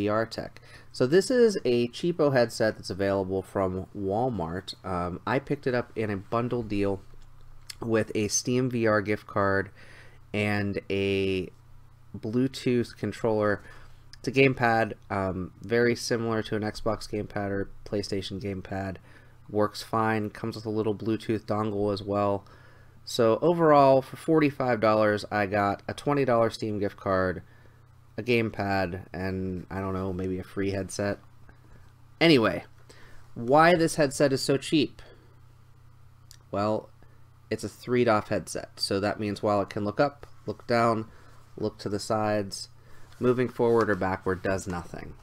VR-Tek. So this is a cheapo headset that's available from Walmart. I picked it up in a bundle deal with a Steam VR gift card and a Bluetooth controller. It's a gamepad, very similar to an Xbox gamepad or PlayStation gamepad. Works fine, comes with a little Bluetooth dongle as well. So overall, for $45, I got a $20 Steam gift card, a gamepad, and I don't know, maybe a free headset. Anyway, why this headset is so cheap? Well, it's a 3DOF headset, so that means while it can look up, look down, look to the sides, moving forward or backward does nothing.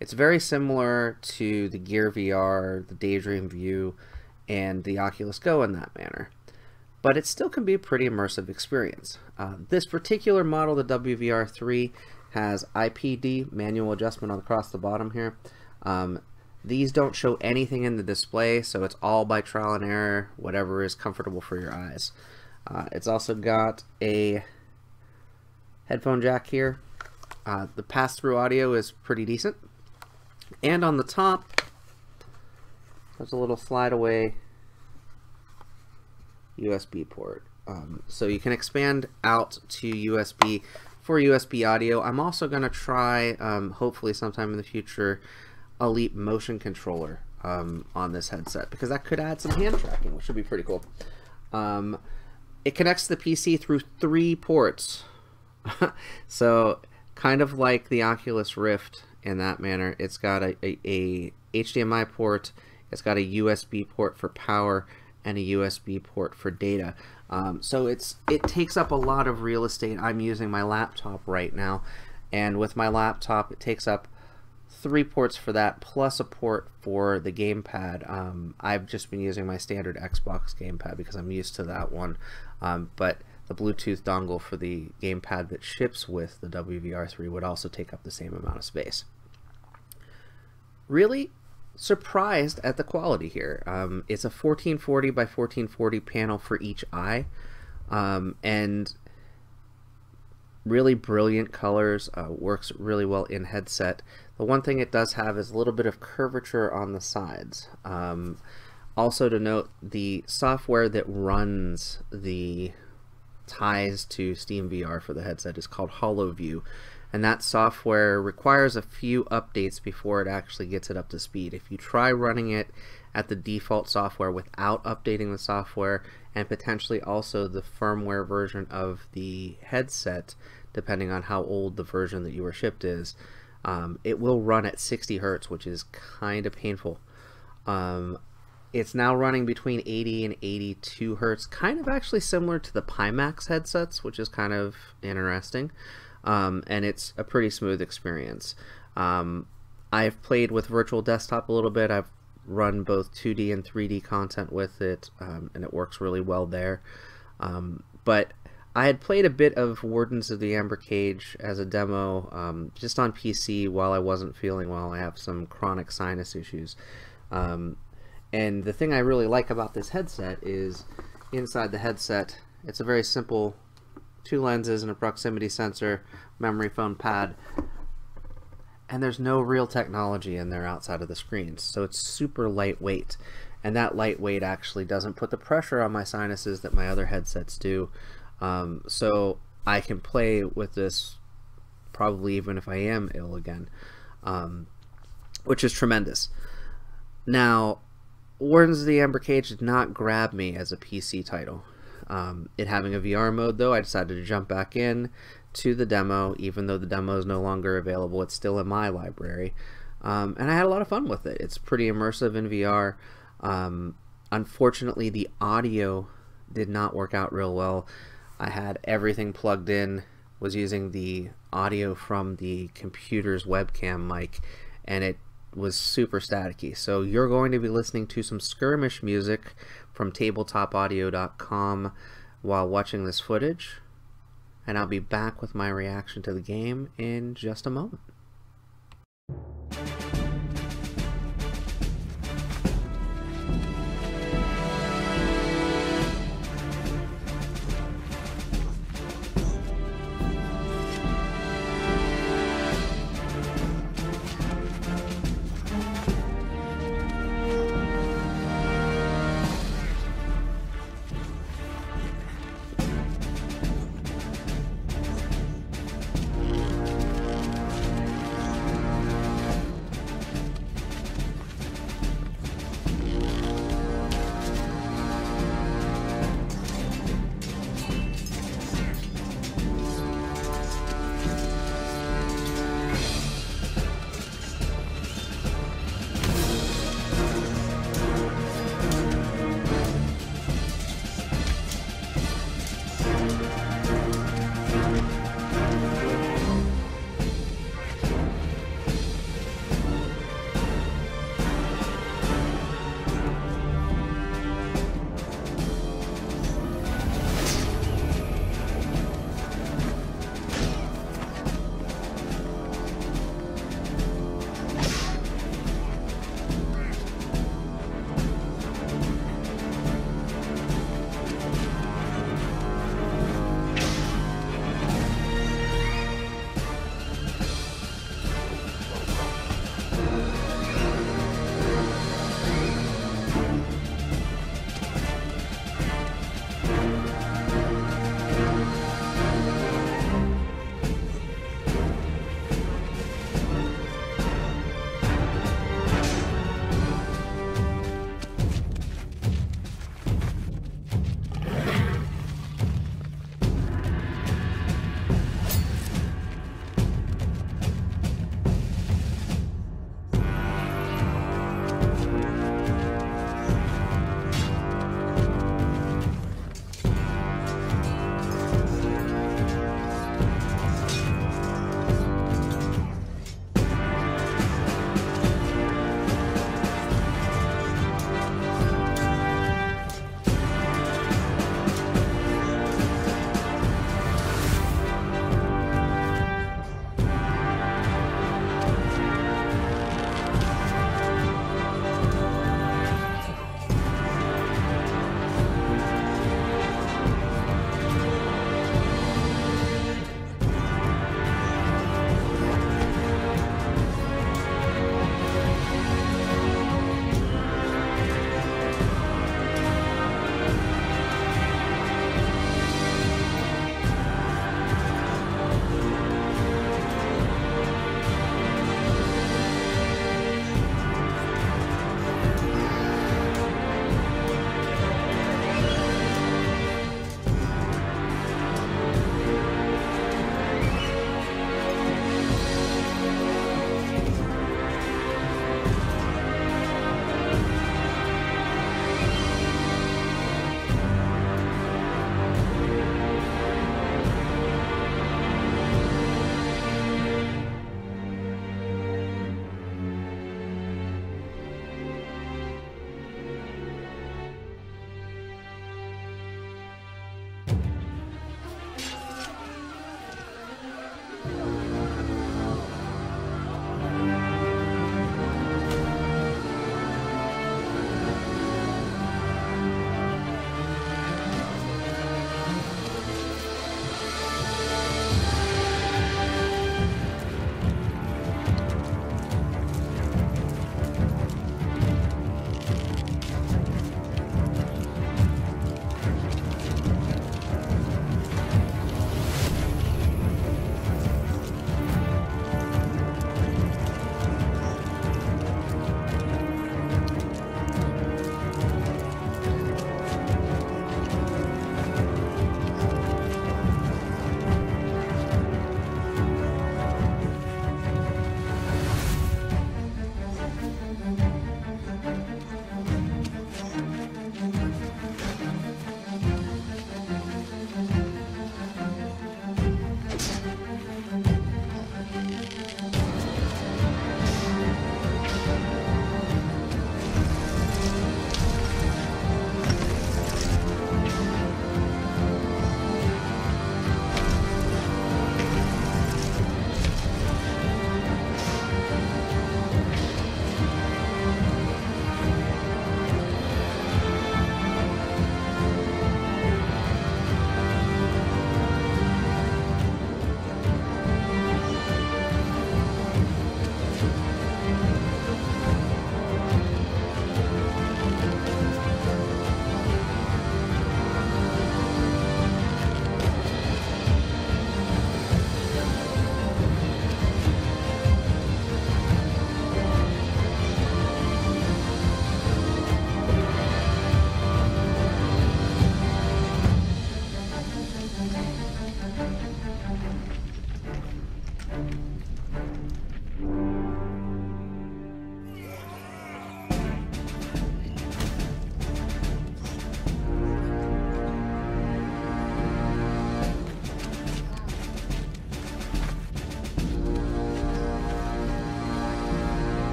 It's very similar to the Gear VR, the Daydream View, and the Oculus Go in that manner. But it still can be a pretty immersive experience. This particular model, the WVR3, has IPD, manual adjustment across the bottom here. These don't show anything in the display, so it's all by trial and error, whatever is comfortable for your eyes. It's also got a headphone jack here. The pass-through audio is pretty decent. And on the top, there's a little slide-away USB port. So you can expand out to USB for USB audio. I'm also going to try, hopefully sometime in the future, a Leap motion controller on this headset, because that could add some hand tracking, which would be pretty cool. It connects to the PC through 3 ports. So kind of like the Oculus Rift in that manner. It's got a HDMI port, it's got a USB port for power, and a USB port for data. So it takes up a lot of real estate. I'm using my laptop right now, and with my laptop it takes up 3 ports for that, plus a port for the gamepad. I've just been using my standard Xbox gamepad because I'm used to that one, but the Bluetooth dongle for the gamepad that ships with the WVR3 would also take up the same amount of space. Really surprised at the quality here. It's a 1440 by 1440 panel for each eye, and really brilliant colors. Works really well in headset. The one thing it does have is a little bit of curvature on the sides. Also to note, the software that runs the ties to Steam VR for the headset is called HoloView, and that software requires a few updates before it actually gets it up to speed. If you try running it at the default software without updating the software, and potentially also the firmware version of the headset, depending on how old the version that you were shipped is, it will run at 60 Hertz, which is kind of painful. It's now running between 80 and 82 Hertz, kind of actually similar to the Pimax headsets, which is kind of interesting. And it's a pretty smooth experience. I've played with Virtual Desktop a little bit. I've run both 2D and 3D content with it, and it works really well there. But I had played a bit of Wardens of the Amber Cage as a demo, just on PC while I wasn't feeling well. I have some chronic sinus issues. And the thing I really like about this headset is inside the headset, it's a very simple 2 lenses and a proximity sensor, memory foam pad, and there's no real technology in there outside of the screens. So it's super lightweight, and that lightweight actually doesn't put the pressure on my sinuses that my other headsets do. So I can play with this probably even if I am ill again, which is tremendous. Now, Wardens of the Amber Cage did not grab me as a PC title. It having a VR mode, though, I decided to jump back in to the demo. Even though the demo is no longer available, it's still in my library, and I had a lot of fun with it. It's pretty immersive in VR. Unfortunately, the audio did not work out real well. I had everything plugged in, was using the audio from the computer's webcam mic, and it was super staticky. So you're going to be listening to some skirmish music from tabletopaudio.com while watching this footage, and I'll be back with my reaction to the game in just a moment.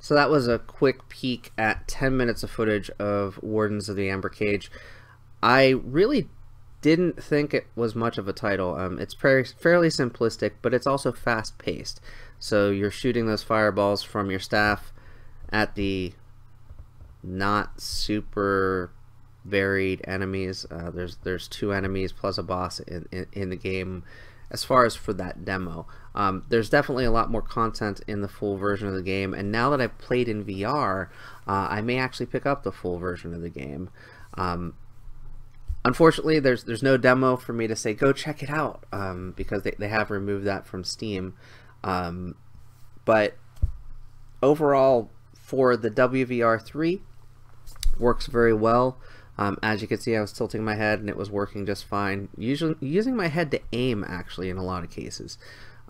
So that was a quick peek at 10 minutes of footage of Wardens of the Amber Cage. I really didn't think it was much of a title. It's fairly simplistic, but it's also fast-paced. So you're shooting those fireballs from your staff at the not super varied enemies. There's 2 enemies plus a boss in the game as far as for that demo. There's definitely a lot more content in the full version of the game, and now that I've played in VR, I may actually pick up the full version of the game. Unfortunately, there's no demo for me to say go check it out, because they have removed that from Steam. But overall, for the WVR3, works very well. As you can see, I was tilting my head and it was working just fine. Usually using my head to aim, actually, in a lot of cases.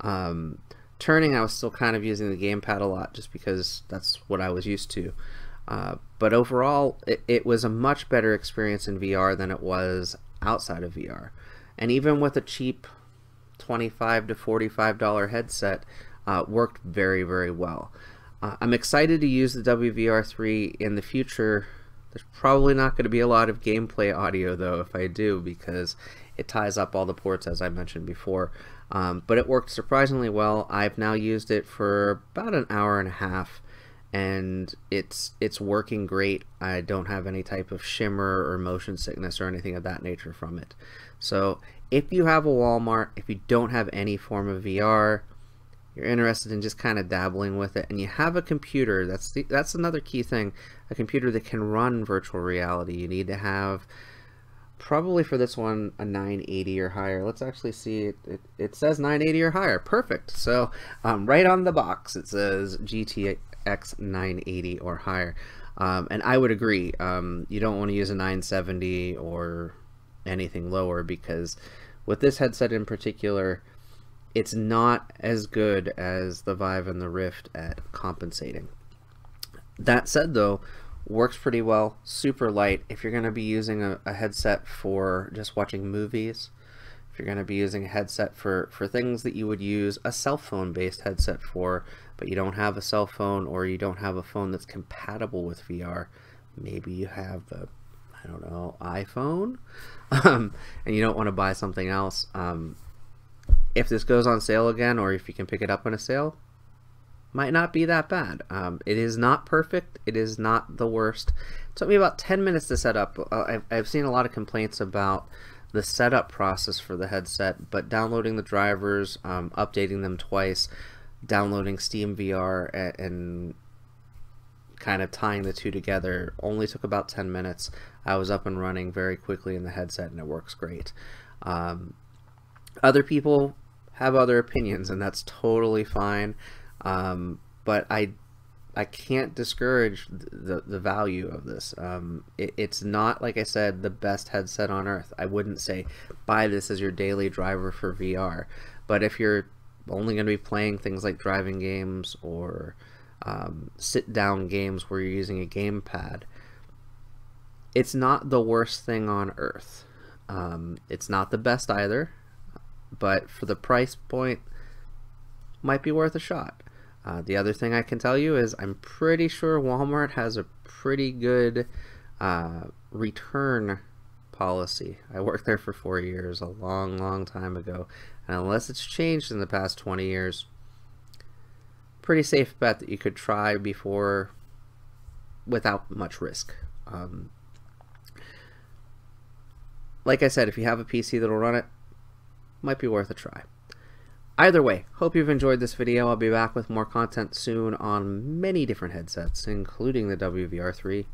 Turning, I was still kind of using the gamepad a lot just because that's what I was used to. But overall, it was a much better experience in VR than it was outside of VR. And even with a cheap $25 to $45 headset, worked very, very well. I'm excited to use the WVR3 in the future. There's probably not going to be a lot of gameplay audio, though, if I do, because it ties up all the ports, as I mentioned before. But it worked surprisingly well. I've now used it for about an hour and a half, and it's working great. I don't have any type of shimmer or motion sickness or anything of that nature from it. So if you have a Walmart, if you don't have any form of VR, you're interested in just kind of dabbling with it, and you have a computer, that's another key thing, a computer that can run virtual reality. You need to have, probably for this one, a 980 or higher. Let's actually see, it says 980 or higher. Perfect. So right on the box it says GTX 980 or higher, and I would agree. You don't want to use a 970 or anything lower, because with this headset in particular, it's not as good as the Vive and the Rift at compensating. That said, though, works pretty well, super light. If you're going to be using a headset for just watching movies, if you're going to be using a headset for things that you would use a cell phone based headset for, but you don't have a cell phone, or you don't have a phone that's compatible with VR, maybe you have the, I don't know, iPhone, and you don't want to buy something else. If this goes on sale again, or if you can pick it up on a sale, might not be that bad. It is not perfect. It is not the worst. It took me about 10 minutes to set up. I've seen a lot of complaints about the setup process for the headset, but downloading the drivers, updating them twice, downloading Steam VR, and kind of tying the two together only took about 10 minutes. I was up and running very quickly in the headset, and it works great. Other people have other opinions, and that's totally fine, but I can't discourage the value of this. It's not, like I said, the best headset on earth. I wouldn't say buy this as your daily driver for VR, but if you're only going to be playing things like driving games or sit-down games where you're using a gamepad, it's not the worst thing on earth. It's not the best either, but for the price point, might be worth a shot. The other thing I can tell you is I'm pretty sure Walmart has a pretty good return policy. I worked there for 4 years, a long time ago, and unless it's changed in the past 20 years, pretty safe bet that you could try before without much risk. Like I said, if you have a PC that'll run it, might be worth a try. Either way, hope you've enjoyed this video. I'll be back with more content soon on many different headsets, including the WVR3.